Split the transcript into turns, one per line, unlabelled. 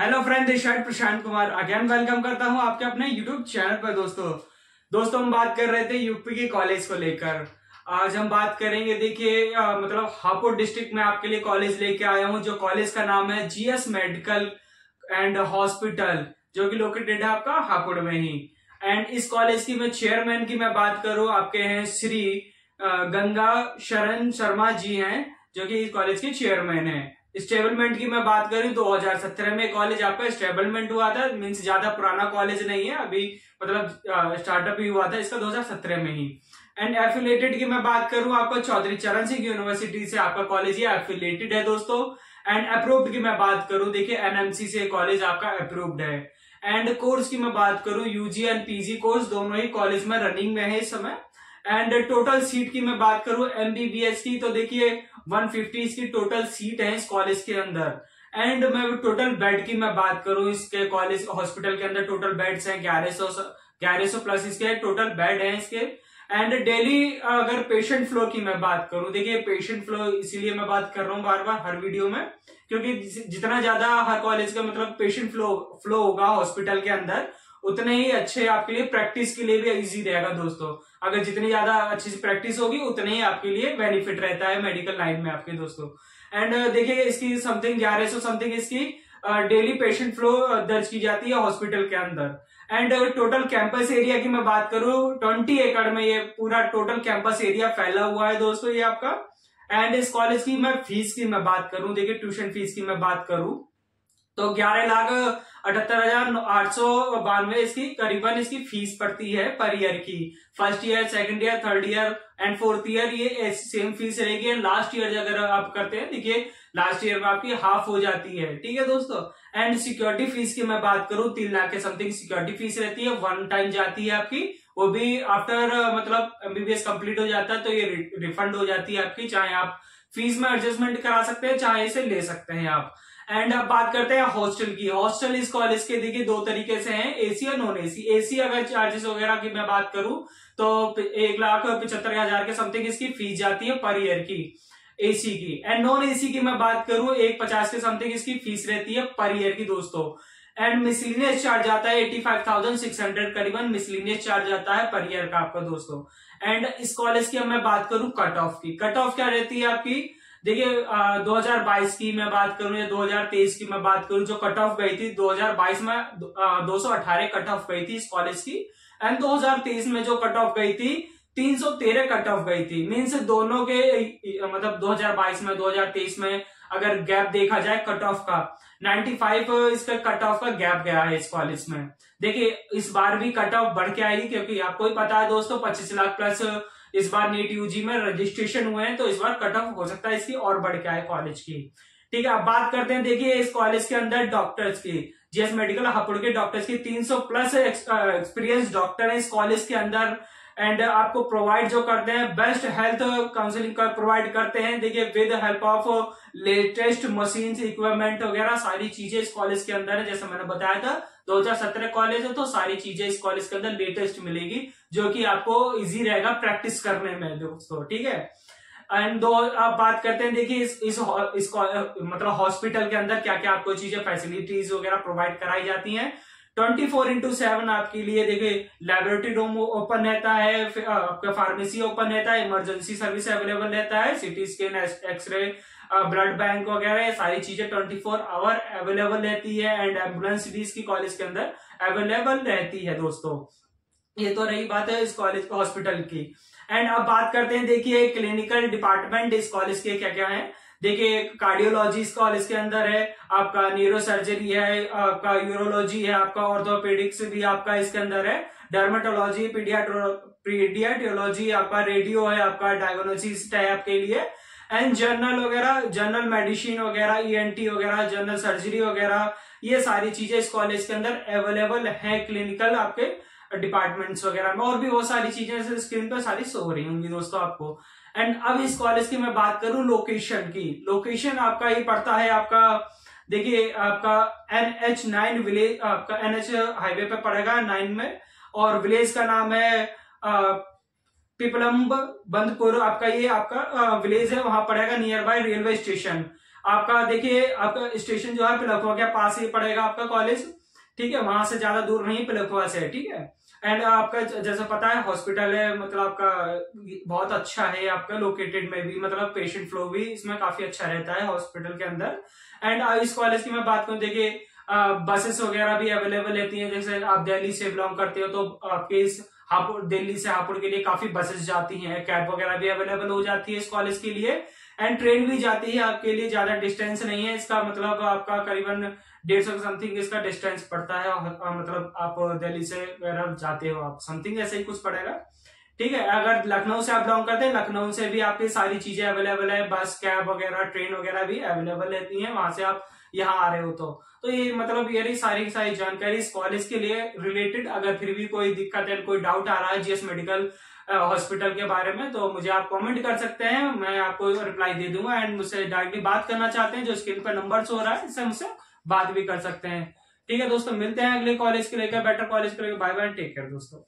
Hello friend, this side Prashant Kumar again welcome करता हूं आपके अपने यूट्यूब चैनल पर। दोस्तों हम बात कर रहे थे यूपी के कॉलेज को लेकर। आज हम बात करेंगे, देखिए मतलब हापुड़ डिस्ट्रिक्ट में आपके लिए कॉलेज लेके आया हूं, जो कॉलेज का नाम है जीएस मेडिकल एंड हॉस्पिटल, जो कि लोकेटेड है आपका हापुड़ में ही। एंड इस कॉलेज की मैं चेयरमैन की मैं बात करूं, आपके हैं श्री गंगा शरण शर्मा जी हैं, जो कि इस कॉलेज के चेयरमैन है। स्टेबलमेंट की मैं बात करूं, 2017 में कॉलेज आपका स्टेबलमेंट हुआ था। मीन्स ज्यादा पुराना कॉलेज नहीं है, अभी मतलब स्टार्टअप ही हुआ था इसका 2017 में ही। एंड एफिलेटेड की मैं बात करूं, आपका चौधरी चरण सिंह यूनिवर्सिटी से आपका कॉलेज ये एफिलेटेड है दोस्तों। एंड अप्रूव्ड की मैं बात करूं, देखिए एनएमसी से कॉलेज आपका अप्रूव्ड है। एंड कोर्स की मैं बात करूं, यूजी एंड पीजी कोर्स दोनों ही कॉलेज में रनिंग में है इस समय। एंड टोटल सीट की मैं बात करूं एमबीबीएस की, तो देखिए 150 इसकी टोटल सीट है इस कॉलेज के अंदर। एंड मैं टोटल बेड की मैं बात करूं, इसके कॉलेज हॉस्पिटल के अंदर टोटल बेड्स हैं 1100 प्लस इसके टोटल बेड हैं इसके। एंड डेली अगर पेशेंट फ्लो की मैं बात करूं, देखिए पेशेंट फ्लो इसीलिए मैं बात कर रहा हूं बार बार हर वीडियो में, क्योंकि जितना ज्यादा हर कॉलेज का मतलब पेशेंट फ्लो होगा हॉस्पिटल के अंदर, उतने ही अच्छे आपके लिए प्रैक्टिस के लिए भी इजी रहेगा दोस्तों। अगर जितनी ज्यादा अच्छी प्रैक्टिस होगी उतने ही आपके लिए बेनिफिट रहता है मेडिकल लाइन में आपके दोस्तों। एंड देखिए इसकी समथिंग 1100 समथिंग इसकी डेली पेशेंट फ्लो दर्ज की जाती है हॉस्पिटल के अंदर। एंड टोटल कैंपस एरिया की मैं बात करूं, 20 एकड़ में ये पूरा टोटल कैंपस एरिया फैला हुआ है दोस्तों ये आपका। एंड इस कॉलेज की मैं फीस की मैं बात करूं, देखिए ट्यूशन फीस की मैं बात करूं तो 11,78,892 इसकी करीबन इसकी फीस पड़ती है पर ईयर की। First year, second year, third year and fourth year ये सेम फीस रहेगी। लास्ट ईयर अगर आप करते हैं, देखिए लास्ट ईयर में आपकी हाफ हो जाती है, ठीक है दोस्तों। एंड सिक्योरिटी फीस की मैं बात करूं, 3 लाख के समथिंग सिक्योरिटी फीस रहती है, वन टाइम जाती है आपकी, वो भी आफ्टर मतलब एमबीबीएस कंप्लीट हो जाता है तो ये रिफंड हो जाती है आपकी। चाहे आप फीस में एडजस्टमेंट करा सकते हैं, चाहे इसे ले सकते हैं आप। एंड अब बात करते हैं हॉस्टल की। हॉस्टल इस कॉलेज के देखिए 2 तरीके से हैं, एसी और नॉन एसी। एसी अगर चार्जेस वगैरह की मैं बात करूं तो 1,75,000 के समथिंग इसकी फीस जाती है पर ईयर की एसी की। एंड नॉन एसी की मैं बात करूं 1,50 के समथिंग इसकी फीस रहती है पर ईयर की दोस्तों। एंड मिसलिनियस चार्ज आता है 85,600 करीबन मिसलिनियस चार्ज आता है पर ईयर का आपका दोस्तों। एंड इस कॉलेज की मैं बात करूं कट ऑफ की, कट ऑफ क्या रहती है आपकी, देखिए 2022 की मैं बात करूं या 2023 की मैं बात करूं, जो कट ऑफ गई थी 2022 में 218 कट ऑफ गई थी इस कॉलेज की। एंड 2023 में जो कट ऑफ गई थी 313 कट ऑफ गई थी। मीन्स दोनों के मतलब 2022 में 2023 में अगर गैप देखा जाए कट ऑफ का, 95 इसका कट ऑफ का गैप गया है इस कॉलेज में। देखिए इस बार भी कट ऑफ बढ़ के आएगी, क्योंकि आपको ही पता है दोस्तों 25 लाख प्लस इस बार नीट यूजी में रजिस्ट्रेशन हुए हैं, तो इस बार कट ऑफ हो सकता है इसकी और बढ़ के आए कॉलेज की। ठीक है, अब बात करते हैं देखिए इस कॉलेज के अंदर डॉक्टर्स की। जीएस मेडिकल हापुड़ के डॉक्टर्स की 300 प्लस एक्सपीरियंस डॉक्टर है इस कॉलेज के अंदर। एंड आपको प्रोवाइड जो करते हैं बेस्ट हेल्थ काउंसलिंग प्रोवाइड करते हैं, देखिए with help of latest machines equipment वगैरह सारी चीजें इस कॉलेज के अंदर है। जैसे मैंने बताया था 2017 कॉलेज है, तो सारी चीजें इस कॉलेज के अंदर लेटेस्ट मिलेगी, जो कि आपको इजी रहेगा प्रैक्टिस करने में दोस्तों, ठीक है। एंड आप बात करते हैं देखिए इस मतलब हॉस्पिटल के अंदर क्या क्या आपको चीजें फैसिलिटीज वगैरह प्रोवाइड कराई जाती हैं। 24/7 आपके लिए देखिए लेबोरेटरी रूम ओपन रहता है, आपका फार्मेसी ओपन रहता है, इमरजेंसी सर्विस अवेलेबल रहता है, CT scan, x ray, blood bank वगैरह ये सारी चीजें 24 आवर अवेलेबल रहती है। एंड एम्बुलेंस भी इसकी कॉलेज के अंदर अवेलेबल रहती है दोस्तों। ये तो रही बात है इस कॉलेज हॉस्पिटल की। एंड अब बात करते हैं देखिए क्लिनिकल डिपार्टमेंट इस कॉलेज के क्या क्या है। देखिए कार्डियोलॉजी इस कॉलेज के अंदर है, आपका न्यूरो सर्जरी है, आपका यूरोलॉजी है, आपका ऑर्थोपेडिक्स भी आपका इसके अंदर है, डर्मेटोलॉजी, पीडियाट्रियोलॉजी, आपका रेडियो है, आपका डायग्नोसिस है आपके लिए। एंड जर्नल वगैरह, जनरल मेडिसिन वगैरह, ईएनटी वगैरह, जनरल सर्जरी वगैरह, ये सारी चीजें इस कॉलेज के अंदर अवेलेबल है क्लिनिकल आपके डिपार्टमेंट्स वगैरह में। और भी बहुत सारी चीजें स्क्रीन पर सारी शो हो रही होंगी दोस्तों आपको। एंड अब इस कॉलेज की मैं बात करूं लोकेशन की, लोकेशन आपका ये पड़ता है आपका, देखिए आपका NH9 विलेज, आपका NH हाईवे पे पड़ेगा 9 में, और विलेज का नाम है पिपलम्ब बंदपुर, आपका ये आपका विलेज है, वहां पड़ेगा नियर बाय रेलवे स्टेशन। आपका देखिए आपका स्टेशन जो है पिलखुआ के पास ही पड़ेगा आपका कॉलेज, ठीक है, वहां से ज्यादा दूर नहीं, पिलखुआ से, ठीक है। एंड आपका जैसा पता है हॉस्पिटल है, मतलब आपका बहुत अच्छा है, आपका लोकेटेड में भी, मतलब पेशेंट फ्लो भी इसमें काफी अच्छा रहता है हॉस्पिटल के अंदर। एंड इस कॉलेज की मैं बात करूं, देखिए बसेस वगैरह भी अवेलेबल रहती हैं, जैसे आप दिल्ली से बिलोंग करते हो तो आपके इस हापुड़, दिल्ली से हापुड़ के लिए काफी बसेस जाती हैं, कैब वगैरह भी अवेलेबल हो जाती है इस कॉलेज के लिए। एंड ट्रेन भी जाती है आपके लिए, ज्यादा डिस्टेंस नहीं है इसका, मतलब आपका करीबन 150 समथिंग इसका डिस्टेंस पड़ता है, मतलब आप दिल्ली से वगैरह जाते हो आप, समथिंग ऐसे ही कुछ पड़ेगा, ठीक है। अगर लखनऊ से आप बिलोंग करते हैं, लखनऊ से भी आपकी सारी चीजें अवेलेबल है, बस कैब वगैरह ट्रेन वगैरह भी अवेलेबल रहती है, वहां से आप यहाँ आ रहे हो तो ये मतलब ये रही सारी की सारी जानकारी इस कॉलेज के लिए रिलेटेड। अगर फिर भी कोई दिक्कत है, कोई डाउट आ रहा है जीएस मेडिकल हॉस्पिटल के बारे में, तो मुझे आप कमेंट कर सकते हैं, मैं आपको रिप्लाई दे दूंगा। एंड मुझसे डायरेक्टली बात करना चाहते हैं, जो स्क्रीन पर नंबर शो हो रहा है, इससे मुझसे बात भी कर सकते हैं, ठीक है दोस्तों। मिलते हैं अगले कॉलेज के लेकर, बेटर कॉलेज के लेकर, बाय बाय, टेक केयर दोस्तों।